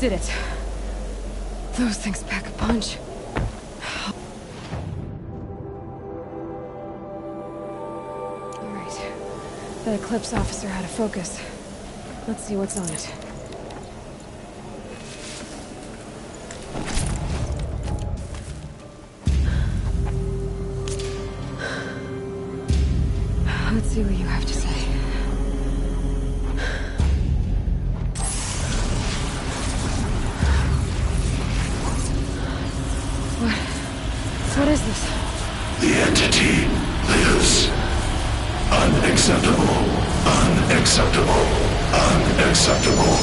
did it. Those things pack a punch. Alright. That Eclipse officer had a focus. Let's see what's on it. Let's see what you have to say. What is this? The entity lives. Unacceptable. Unacceptable. Unacceptable.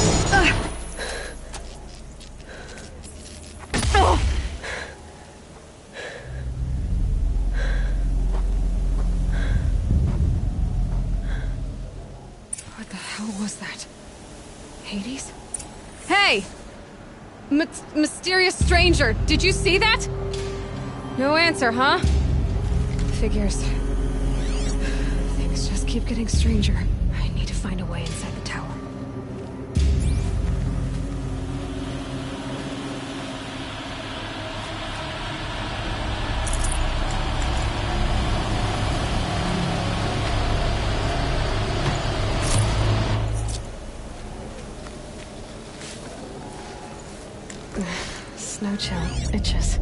What the hell was that? Hades? Hey! Mysterious stranger, did you see that? No answer, huh? Figures. Things just keep getting stranger. I need to find a way inside the tower. Snow chill itches.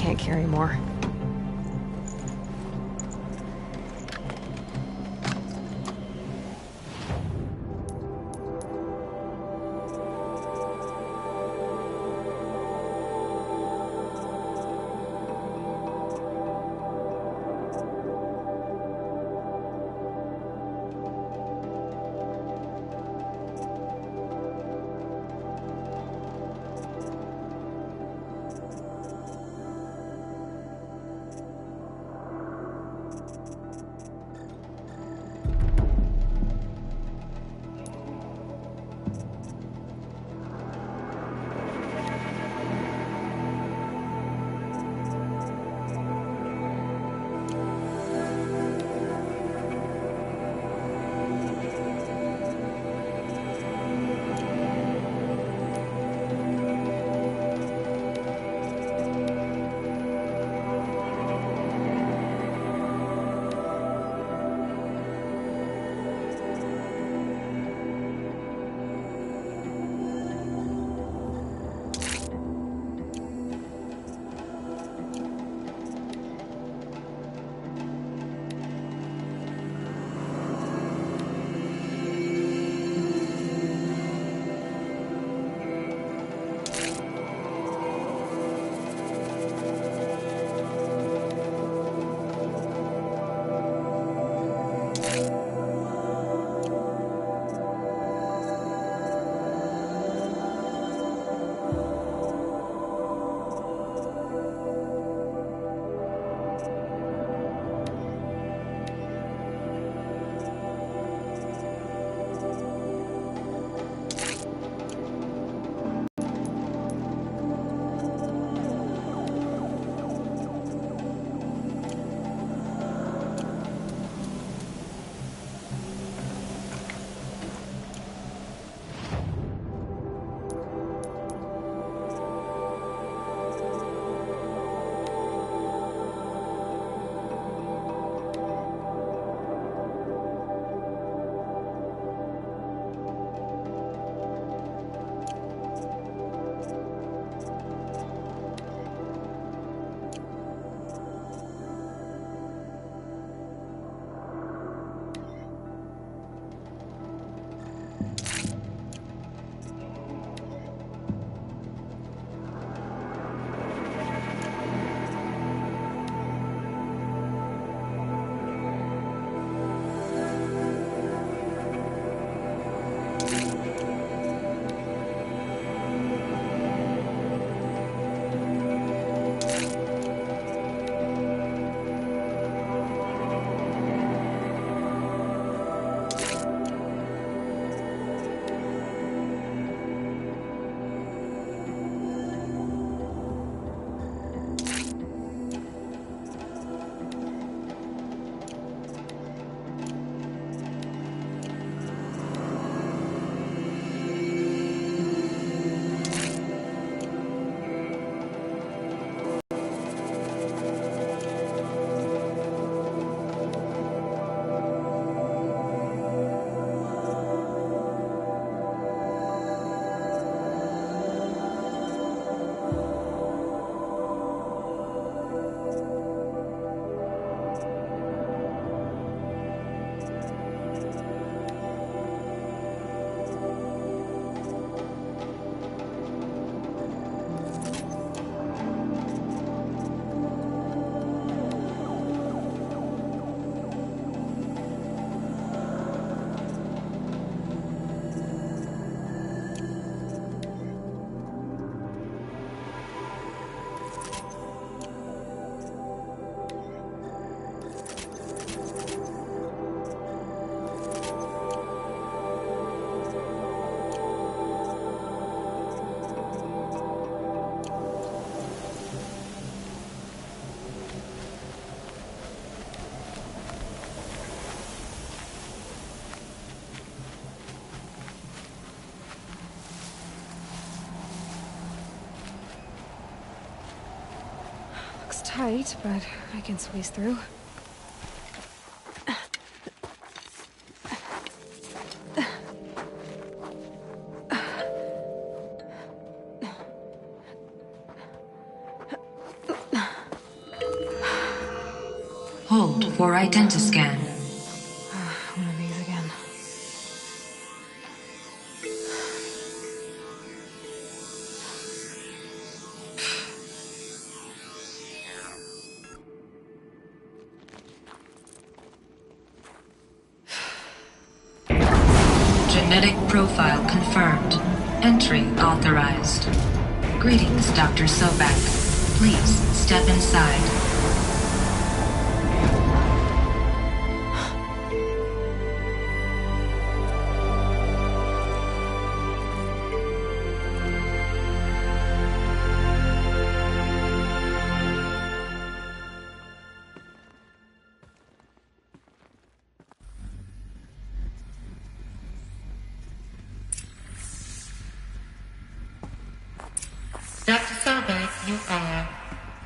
Can't carry more. tight, but I can squeeze through. Hold for identiscan. One of these again. Genetic profile confirmed. Entry authorized. Greetings, Dr. Sobek. Please step inside. Dr. Sobek, you are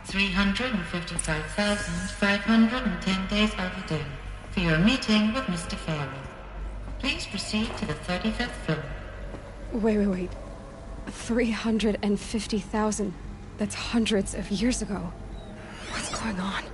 355,510 days overdue for your meeting with Mr. Farrell. Please proceed to the 35th floor. Wait. 350,000. That's hundreds of years ago. What's going on?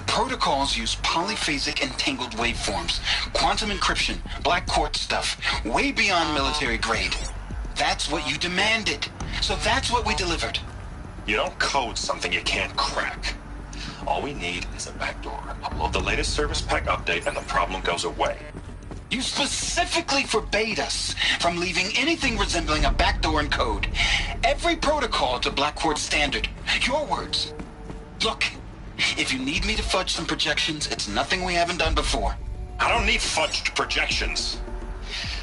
Protocols use polyphasic entangled waveforms, quantum encryption, black quartz stuff, way beyond military grade. That's what you demanded, so that's what we delivered. You don't code something you can't crack. All we need is a backdoor. Upload the latest service pack update and the problem goes away. You specifically forbade us from leaving anything resembling a backdoor in code. Every protocol to black quartz standard. Your words. Look. If you need me to fudge some projections, it's nothing we haven't done before. I don't need fudged projections.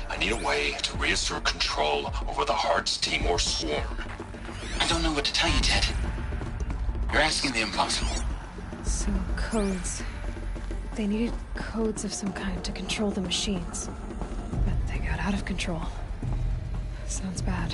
I need a way to reassert control over the Hearts team or Swarm. I don't know what to tell you, Ted. You're asking the impossible. So, codes. They needed codes of some kind to control the machines. But they got out of control. Sounds bad.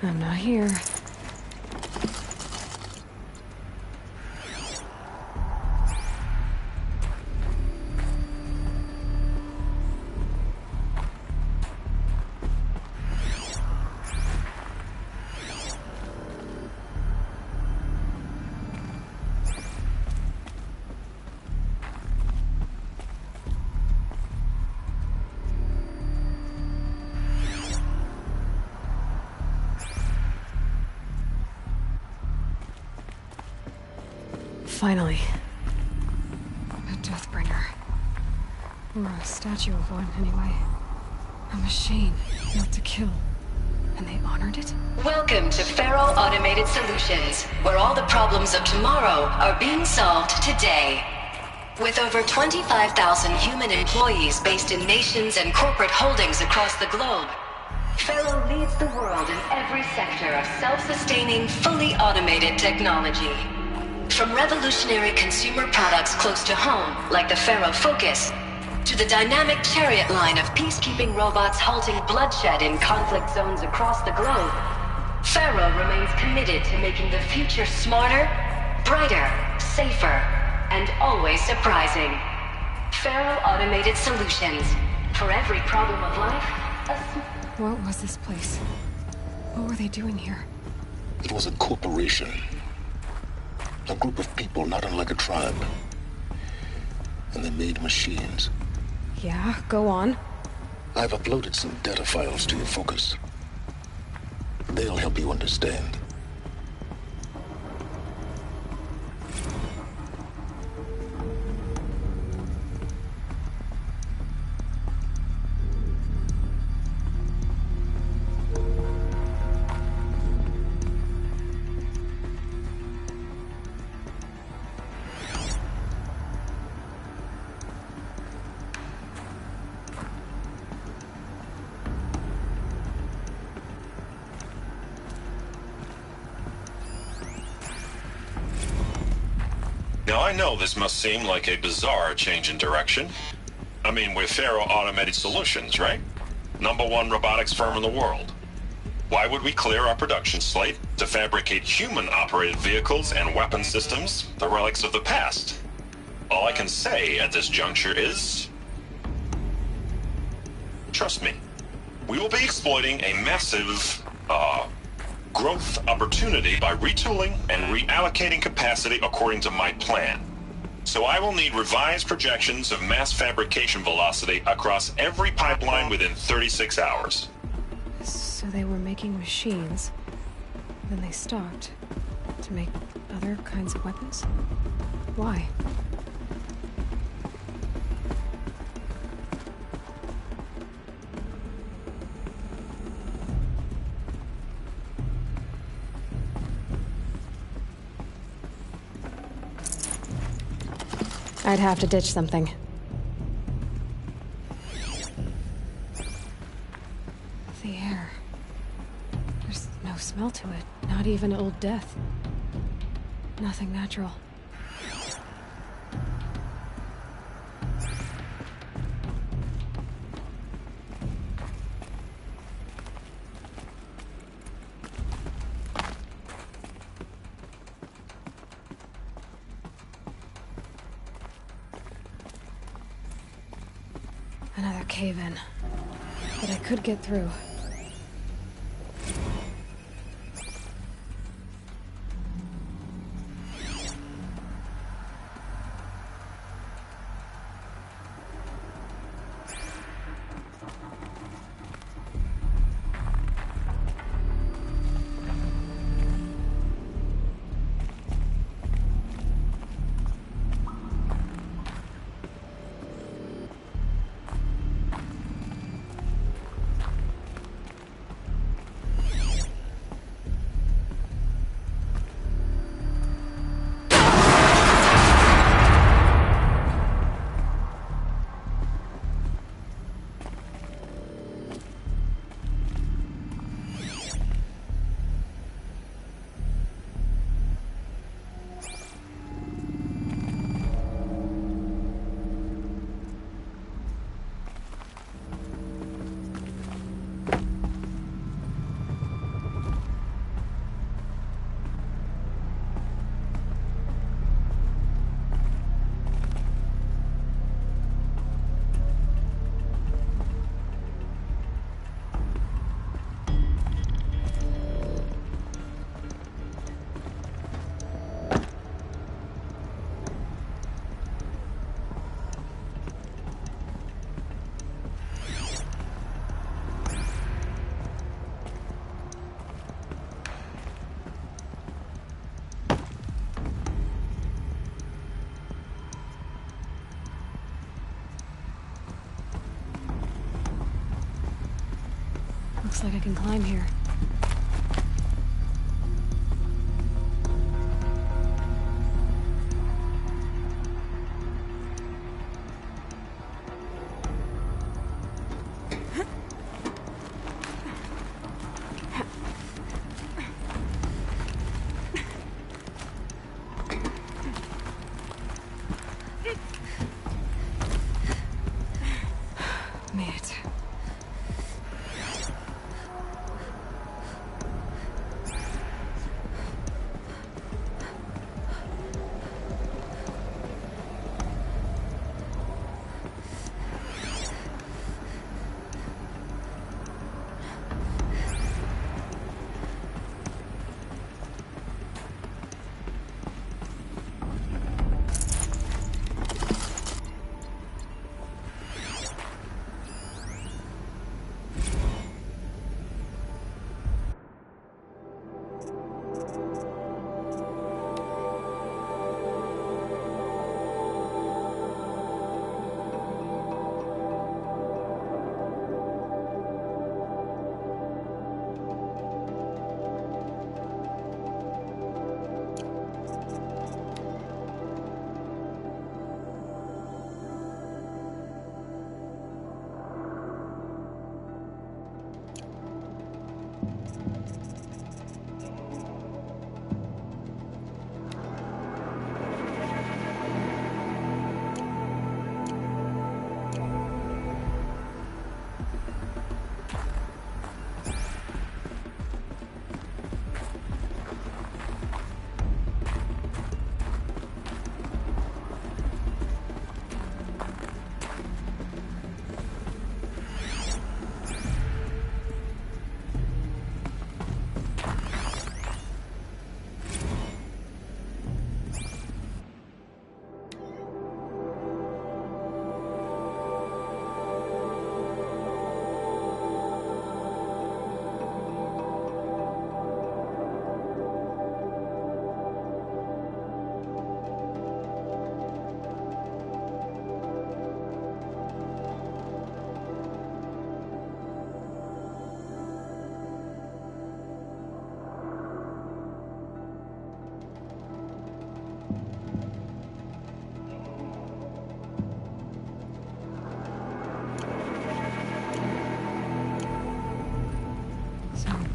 I'm not here. Finally. A Deathbringer. Or a statue of one, anyway. A machine, built to kill. And they honored it? Welcome to Faro Automated Solutions, where all the problems of tomorrow are being solved today. With over 25,000 human employees based in nations and corporate holdings across the globe, Faro leads the world in every sector of self-sustaining, fully automated technology. From revolutionary consumer products close to home, like the Faro Focus, to the dynamic chariot line of peacekeeping robots halting bloodshed in conflict zones across the globe, Faro remains committed to making the future smarter, brighter, safer, and always surprising. Faro Automated Solutions. For every problem of life, What was this place? What were they doing here? It was a corporation. A group of people not unlike a tribe. And they made machines. Yeah, go on. I've uploaded some data files to your Focus. They'll help you understand. Now, I know this must seem like a bizarre change in direction. I mean, we're Faro Automated Solutions, right? #1 robotics firm in the world. Why would we clear our production slate to fabricate human-operated vehicles and weapon systems, the relics of the past? All I can say at this juncture is... trust me, we will be exploiting a massive, growth opportunity by retooling and reallocating capacity according to my plan. So I will need revised projections of mass fabrication velocity across every pipeline within 36 hours. So they were making machines, then they stopped to make other kinds of weapons? Why? I'd have to ditch something. The air. There's no smell to it. Not even old death. Nothing natural. Another cave-in. But I could get through. Looks like I can climb here. Made it.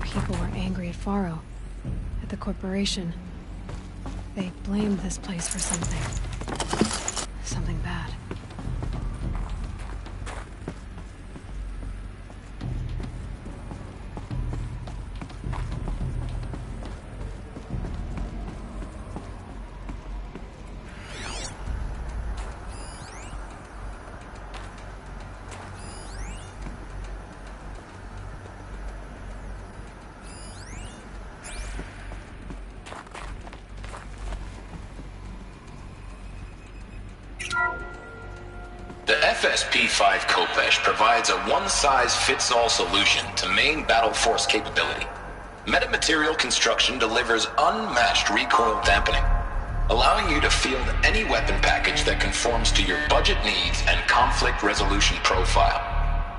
People were angry at Faro, at the corporation. They blamed this place for something. Something bad. The FSP-5 Khopesh provides a one-size-fits-all solution to main battle force capability. Metamaterial construction delivers unmatched recoil dampening, allowing you to field any weapon package that conforms to your budget needs and conflict resolution profile.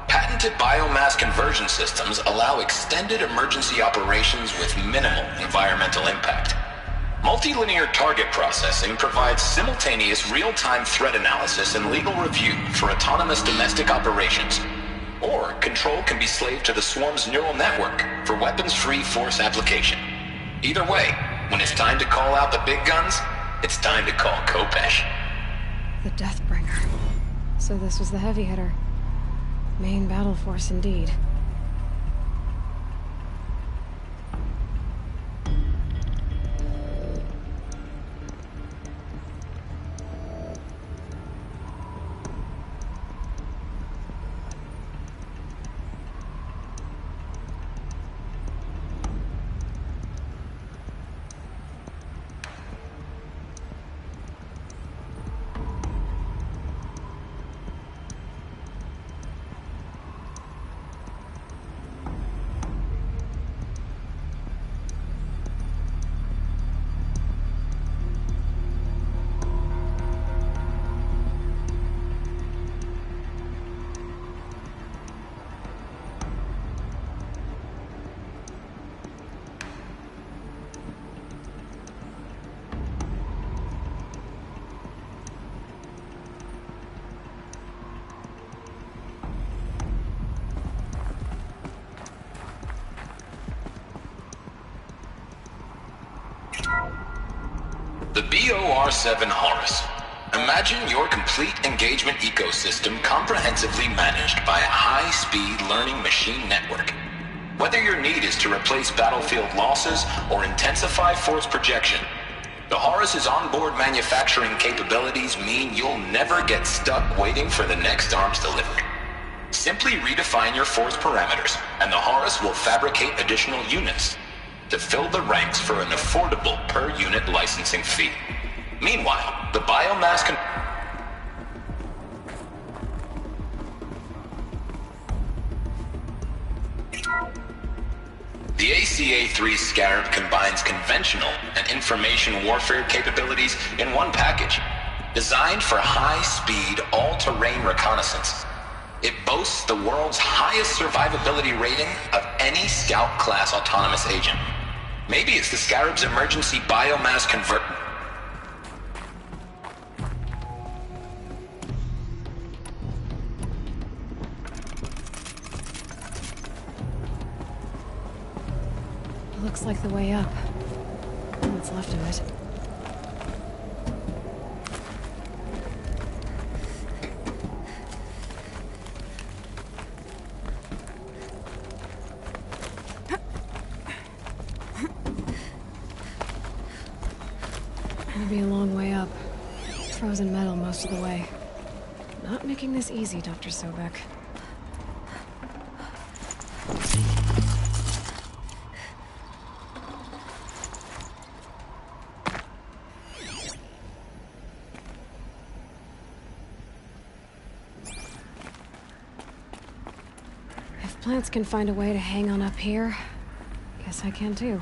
Patented biomass conversion systems allow extended emergency operations with minimal environmental impact. Multilinear target processing provides simultaneous real-time threat analysis and legal review for autonomous domestic operations. Or control can be slaved to the swarm's neural network for weapons-free force application. Either way, when it's time to call out the big guns, it's time to call Khopesh. The Deathbringer. So this was the heavy hitter. Main battle force indeed. The BOR-7 Horus. Imagine your complete engagement ecosystem comprehensively managed by a high-speed learning machine network. Whether your need is to replace battlefield losses or intensify force projection, the Horus's onboard manufacturing capabilities mean you'll never get stuck waiting for the next arms delivery. Simply redefine your force parameters, and the Horus will fabricate additional units to fill the ranks for an affordable per-unit licensing fee. Meanwhile, the biomass The ACA-3 Scarab combines conventional and information warfare capabilities in one package, designed for high-speed, all-terrain reconnaissance. It boasts the world's highest survivability rating of any Scout-class autonomous agent. Maybe it's the Scarab's emergency biomass convert... Looks like the way up. What's left of it. Gonna be a long way up. Frozen metal most of the way. Not making this easy, Dr. Sobek. If plants can find a way to hang on up here, guess I can too.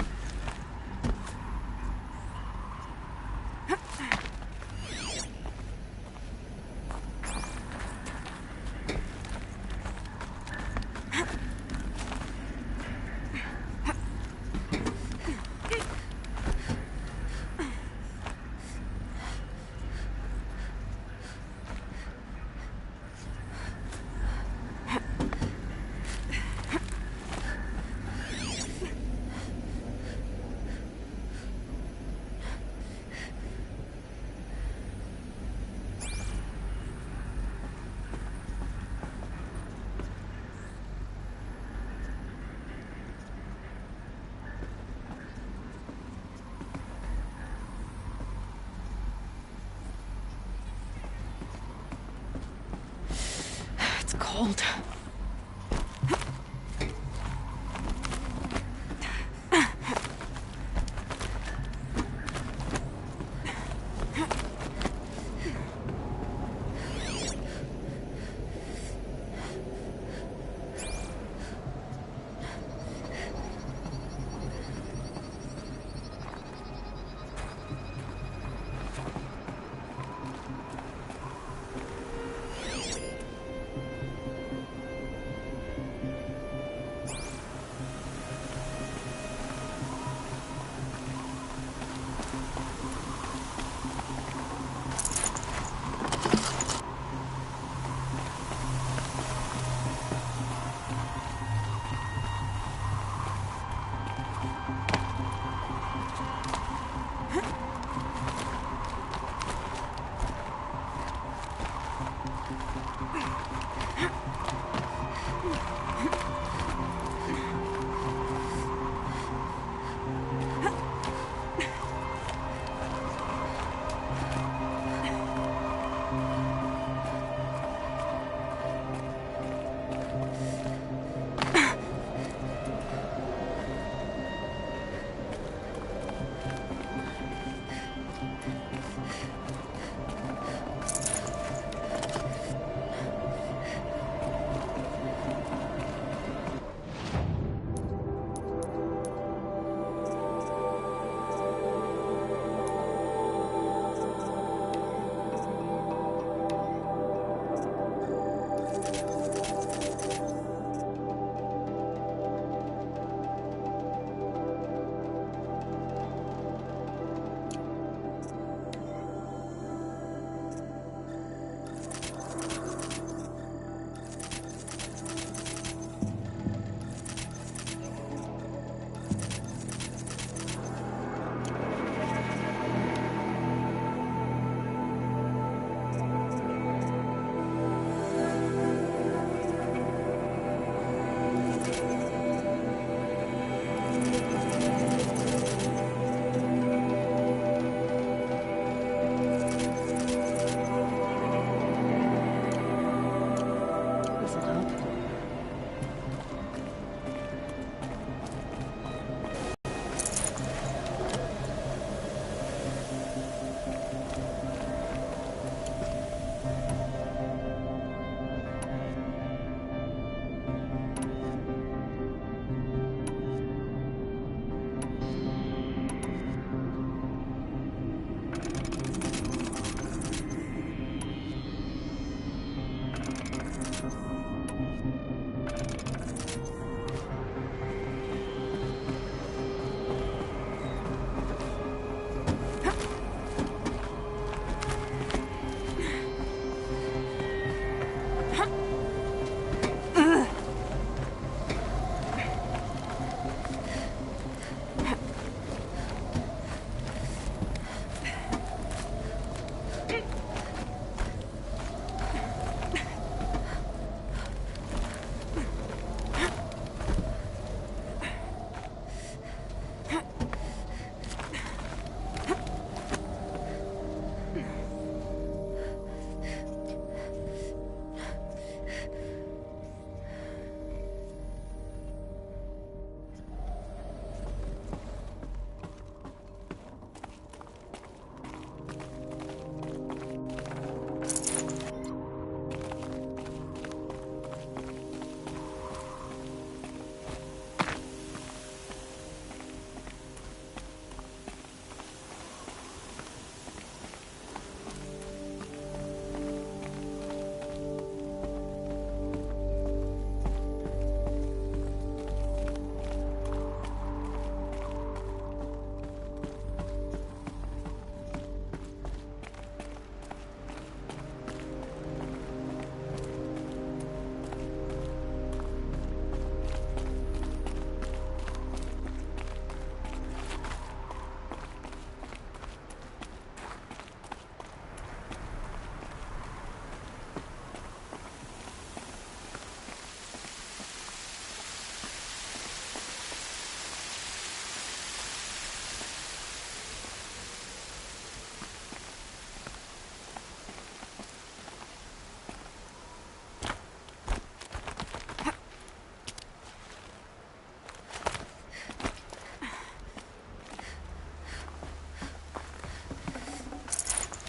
It's cold.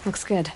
Looks good.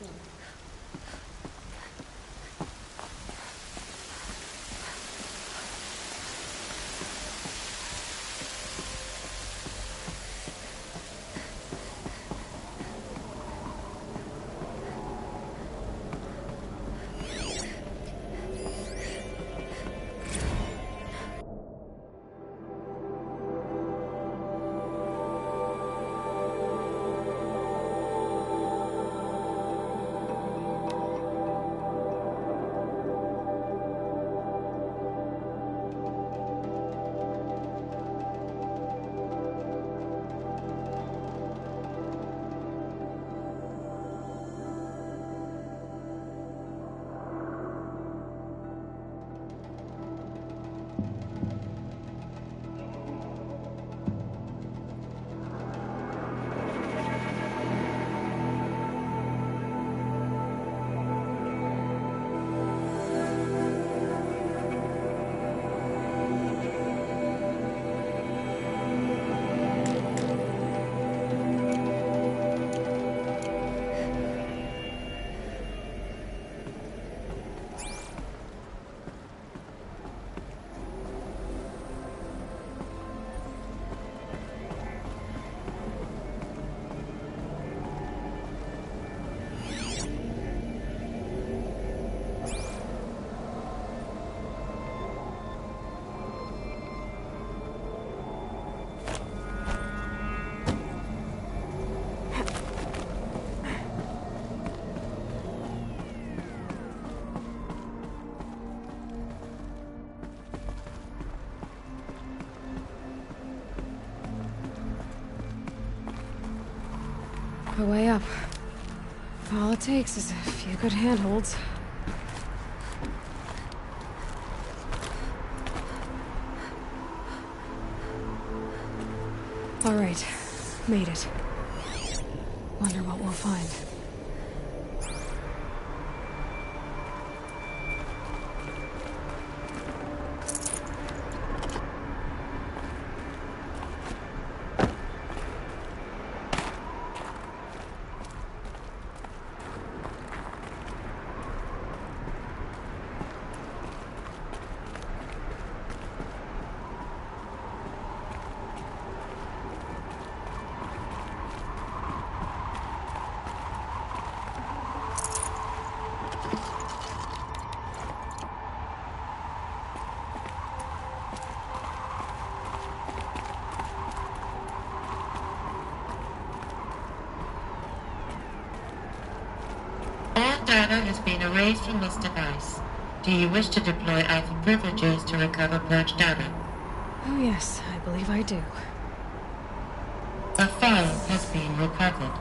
A way up. All it takes is a few good handholds. All right, made it. Wonder what we'll find. All data has been erased from this device. Do you wish to deploy Alpha privileges to recover purged data? Oh yes, I believe I do. A file has been recovered.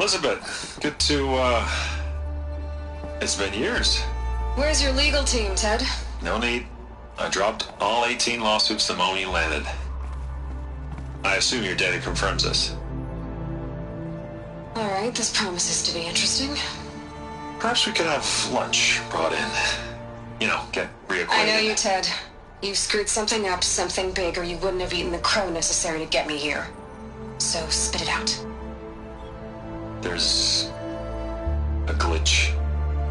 Elizabeth, good to, It's been years. Where's your legal team, Ted? No need. I dropped all 18 lawsuits the moment you landed. I assume your data confirms this. Alright, this promises to be interesting. Perhaps we could have lunch brought in. You know, get reacquainted. I know you, Ted. You screwed something up, something big, or you wouldn't have eaten the crow necessary to get me here. So, spit it out. There's a glitch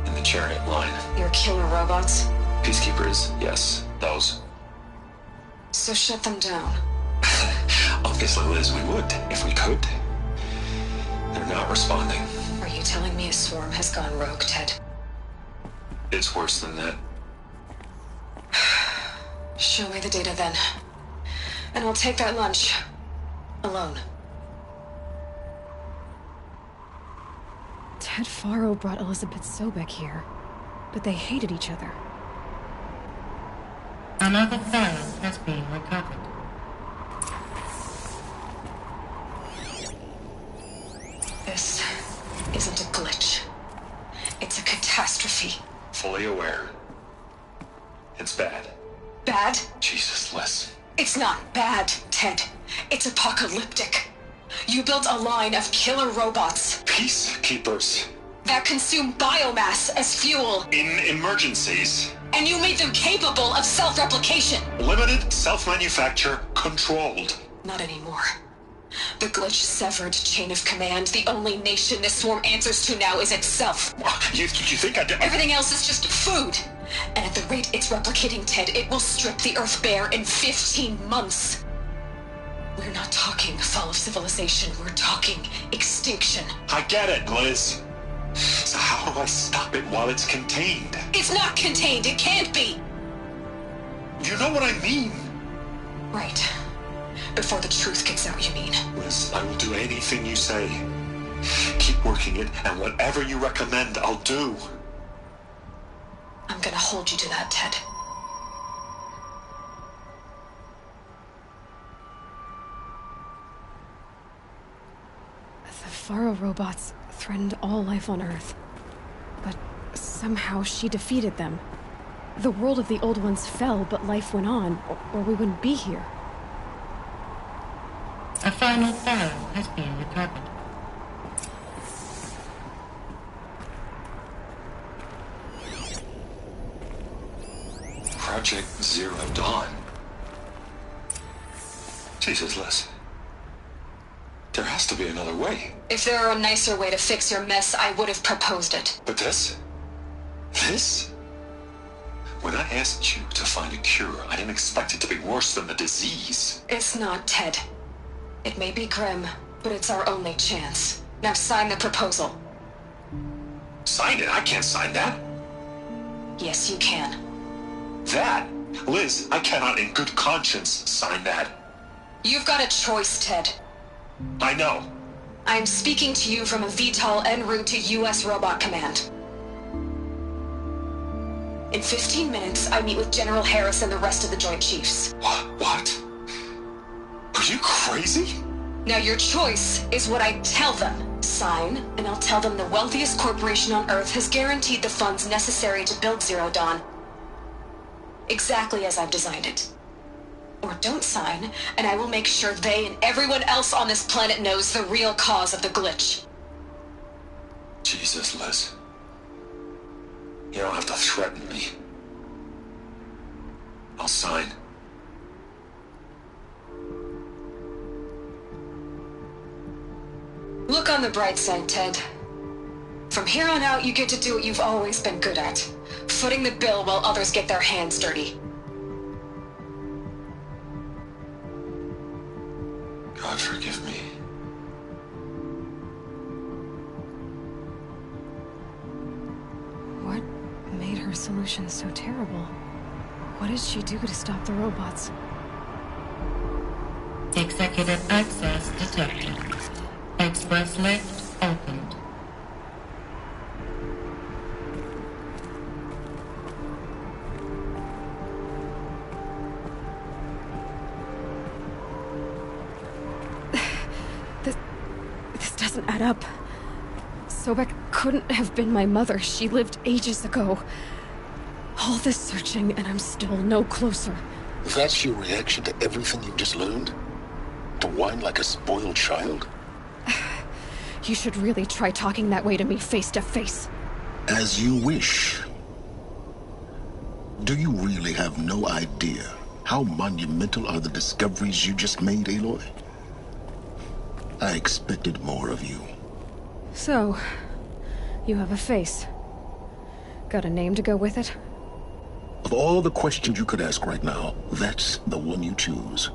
in the chariot line. Your killer robots? Peacekeepers, yes, those. So shut them down. Obviously, Liz, we would, if we could. They're not responding. Are you telling me a swarm has gone rogue, Ted? It's worse than that. Show me the data then. And I'll take that lunch. Alone. Ted Faro brought Elizabeth Sobek here, but they hated each other. Another file has been recovered. This isn't a glitch. It's a catastrophe. Fully aware. It's bad. Bad? Jesus, Liz. It's not bad, Ted. It's apocalyptic. You built a line of killer robots Peacekeepers. that consume biomass as fuel, In emergencies. and you made them capable of self-replication. Limited, self-manufacture, controlled. Not anymore. The glitch severed chain of command. The only nation this swarm answers to now is itself. You think I did? Everything else is just food. And at the rate it's replicating, Ted, it will strip the Earth bare in 15 months. We're not talking fall of civilization. We're talking extinction. I get it, Liz. So how do I stop it while it's contained? It's not contained. It can't be. You know what I mean. Right. Before the truth gets out, you mean? Liz, I will do anything you say. Keep working it, and whatever you recommend, I'll do. I'm gonna hold you to that, Ted. The Faro robots threatened all life on Earth. But somehow she defeated them. The world of the old ones fell, but life went on, or we wouldn't be here. A final file has been recovered. Project Zero Dawn. Jesus, Liz. There has to be another way. If there were a nicer way to fix your mess, I would have proposed it. But this? This? When I asked you to find a cure, I didn't expect it to be worse than the disease. It's not, Ted. It may be grim, but it's our only chance. Now sign the proposal. Sign it? I can't sign that. Yes, you can. That? Liz, I cannot in good conscience sign that. You've got a choice, Ted. I know. I'm speaking to you from a VTOL en route to U.S. Robot Command. In 15 minutes, I meet with General Harris and the rest of the Joint Chiefs. What? Are you crazy? Now your choice is what I tell them. Sign, and I'll tell them the wealthiest corporation on Earth has guaranteed the funds necessary to build Zero Dawn. Exactly as I've designed it. Or don't sign, and I will make sure they and everyone else on this planet knows the real cause of the glitch. Jesus, Liz. You don't have to threaten me. I'll sign. Look on the bright side, Ted. From here on out, you get to do what you've always been good at. Footing the bill while others get their hands dirty. God forgive me. What made her solution so terrible? What did she do to stop the robots? Executive access detected. Express lift opened. This doesn't add up. Sobek couldn't have been my mother. She lived ages ago. All this searching, and I'm still no closer. That's your reaction to everything you've just learned? To whine like a spoiled child? You should really try talking that way to me face to face. As you wish. Do you really have no idea how monumental are the discoveries you just made, Aloy? I expected more of you. So, you have a face. Got a name to go with it? Of all the questions you could ask right now, that's the one you choose.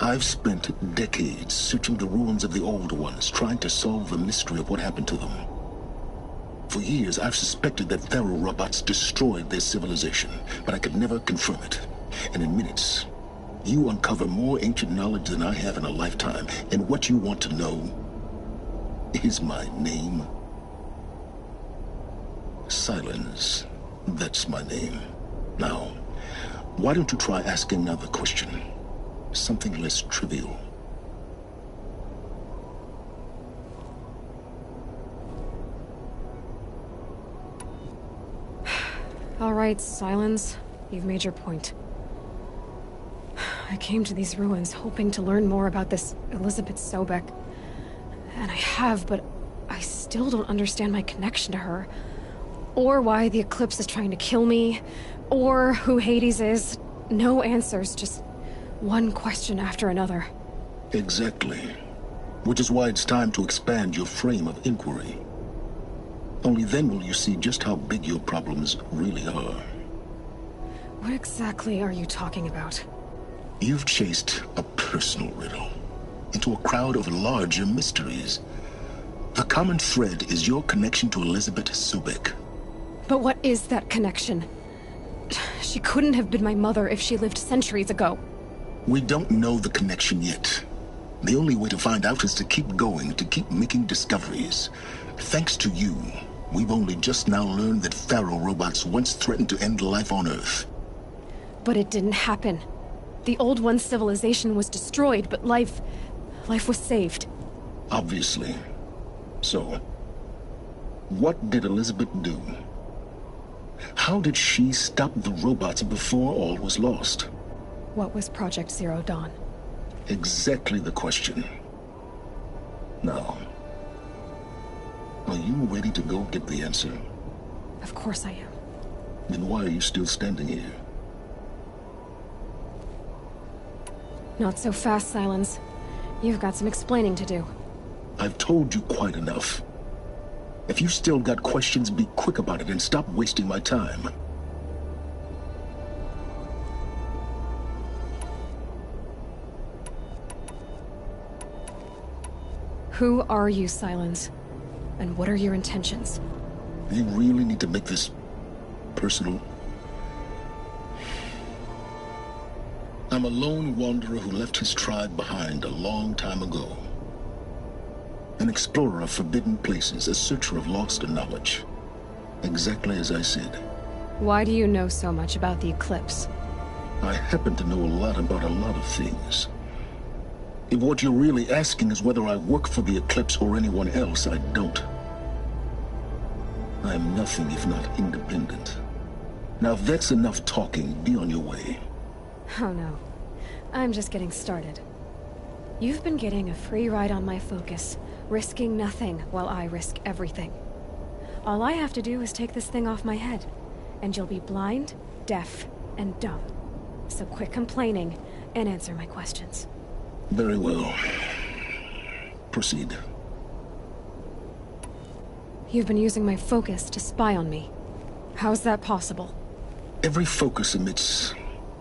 I've spent decades searching the ruins of the old ones, trying to solve the mystery of what happened to them. For years, I've suspected that Pharaoh robots destroyed their civilization, but I could never confirm it. And in minutes, you uncover more ancient knowledge than I have in a lifetime, and what you want to know is my name. Silence. That's my name. Now, why don't you try asking another question? Something less trivial. All right, Silence. You've made your point. I came to these ruins hoping to learn more about this Elizabeth Sobek. And I have, but I still don't understand my connection to her. Or why the Eclipse is trying to kill me. Or who Hades is. No answers, just one question after another. Exactly. Which is why it's time to expand your frame of inquiry. Only then will you see just how big your problems really are. What exactly are you talking about? You've chased a personal riddle into a crowd of larger mysteries. The common thread is your connection to Elizabeth Sobek. But what is that connection? She couldn't have been my mother if she lived centuries ago. We don't know the connection yet. The only way to find out is to keep going, to keep making discoveries. Thanks to you, we've only just now learned that Pharaoh robots once threatened to end life on Earth. But it didn't happen. The Old One's civilization was destroyed, but life was saved. Obviously. So, what did Elizabeth do? How did she stop the robots before all was lost? What was Project Zero Dawn? Exactly the question. Now, are you ready to go get the answer? Of course I am. Then why are you still standing here? Not so fast, Silence. You've got some explaining to do. I've told you quite enough. If you still got questions, be quick about it and stop wasting my time. Who are you, Silence? And what are your intentions? You really need to make this personal? I'm a lone wanderer who left his tribe behind a long time ago. An explorer of forbidden places, a searcher of lost knowledge. Exactly as I said. Why do you know so much about the Eclipse? I happen to know a lot about a lot of things. If what you're really asking is whether I work for the Eclipse or anyone else, I don't. I am nothing if not independent. Now, if that's enough talking, be on your way. Oh no. I'm just getting started. You've been getting a free ride on my focus, risking nothing while I risk everything. All I have to do is take this thing off my head, and you'll be blind, deaf, and dumb. So quit complaining and answer my questions. Very well. Proceed. You've been using my focus to spy on me. How's that possible? Every focus emits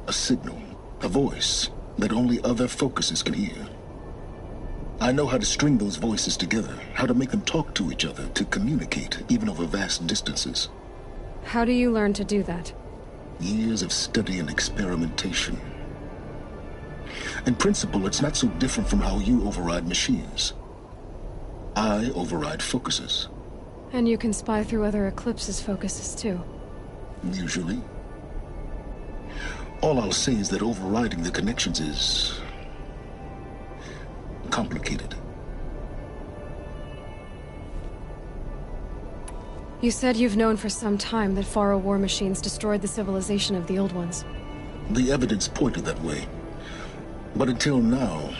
a signal, a voice that only other focuses can hear. I know how to string those voices together, how to make them talk to each other, to communicate, even over vast distances. How do you learn to do that? Years of study and experimentation. In principle, it's not so different from how you override machines. I override focuses. And you can spy through other Eclipse's focuses too. Usually. All I'll say is that overriding the connections is complicated. You said you've known for some time that Faro war machines destroyed the civilization of the Old Ones. The evidence pointed that way. But until now,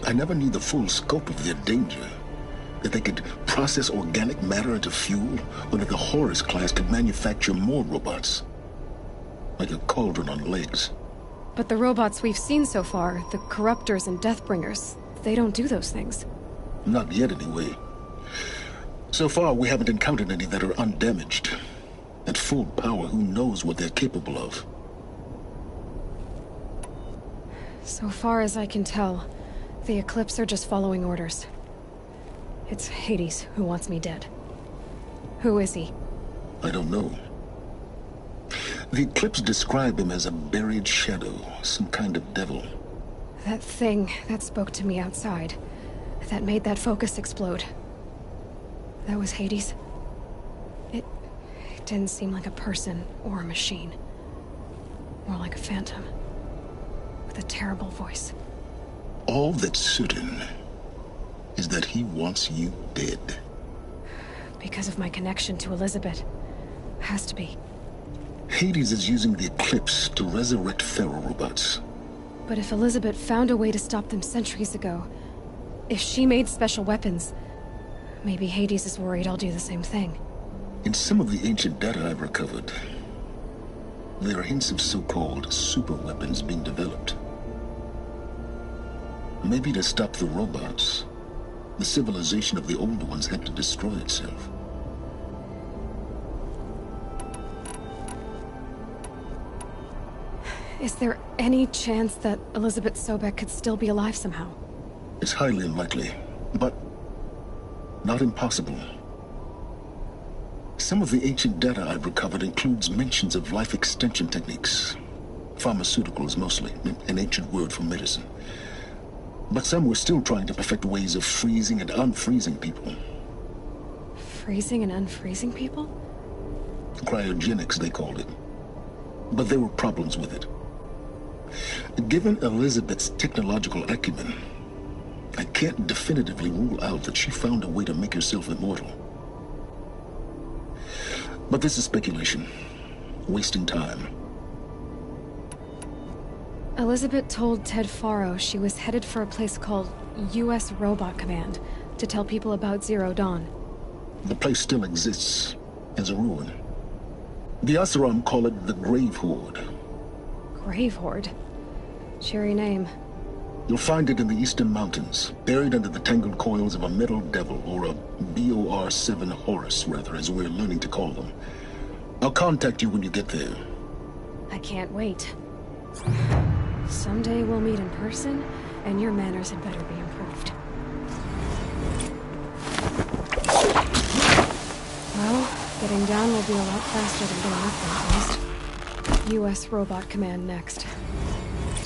I never knew the full scope of their danger. That they could process organic matter into fuel, or that the Horus class could manufacture more robots. Like a cauldron on legs. But the robots we've seen so far, the Corruptors and Deathbringers, they don't do those things. Not yet, anyway. So far, we haven't encountered any that are undamaged. At full power, who knows what they're capable of? So far as I can tell, the Eclipse are just following orders. It's Hades who wants me dead. Who is he? I don't know. The Eclipse describe him as a buried shadow, some kind of devil. That thing that spoke to me outside, that made that focus explode. That was Hades? It didn't seem like a person or a machine. More like a phantom. With a terrible voice. All that's certain is that he wants you dead. Because of my connection to Elizabeth. Has to be. Hades is using the Eclipse to resurrect Pharaoh robots. But if Elizabeth found a way to stop them centuries ago, if she made special weapons, maybe Hades is worried I'll do the same thing. In some of the ancient data I've recovered, there are hints of so-called super weapons being developed. Maybe to stop the robots, the civilization of the old ones had to destroy itself. Is there any chance that Elizabeth Sobek could still be alive somehow? It's highly unlikely, but not impossible. Some of the ancient data I've recovered includes mentions of life extension techniques. Pharmaceuticals mostly, an ancient word for medicine. But some were still trying to perfect ways of freezing and unfreezing people. Freezing and unfreezing people? Cryogenics, they called it. But there were problems with it. Given Elizabeth's technological acumen, I can't definitively rule out that she found a way to make herself immortal. But this is speculation. Wasting time. Elizabeth told Ted Faro she was headed for a place called U.S. Robot Command to tell people about Zero Dawn. The place still exists, as a ruin. The Asaram call it the Grave Horde. Grave Horde? Cheery name. You'll find it in the Eastern Mountains, buried under the tangled coils of a metal devil, or a BOR-7 Horus, rather, as we're learning to call them. I'll contact you when you get there. I can't wait. Someday we'll meet in person, and your manners had better be improved. Well, getting down will be a lot faster than getting up there, at least. U.S. Robot Command next.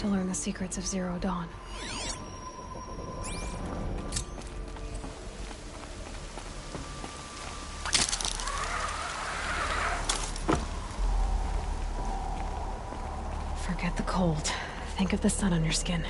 To learn the secrets of Zero Dawn. Forget the cold. Think of the sun on your skin.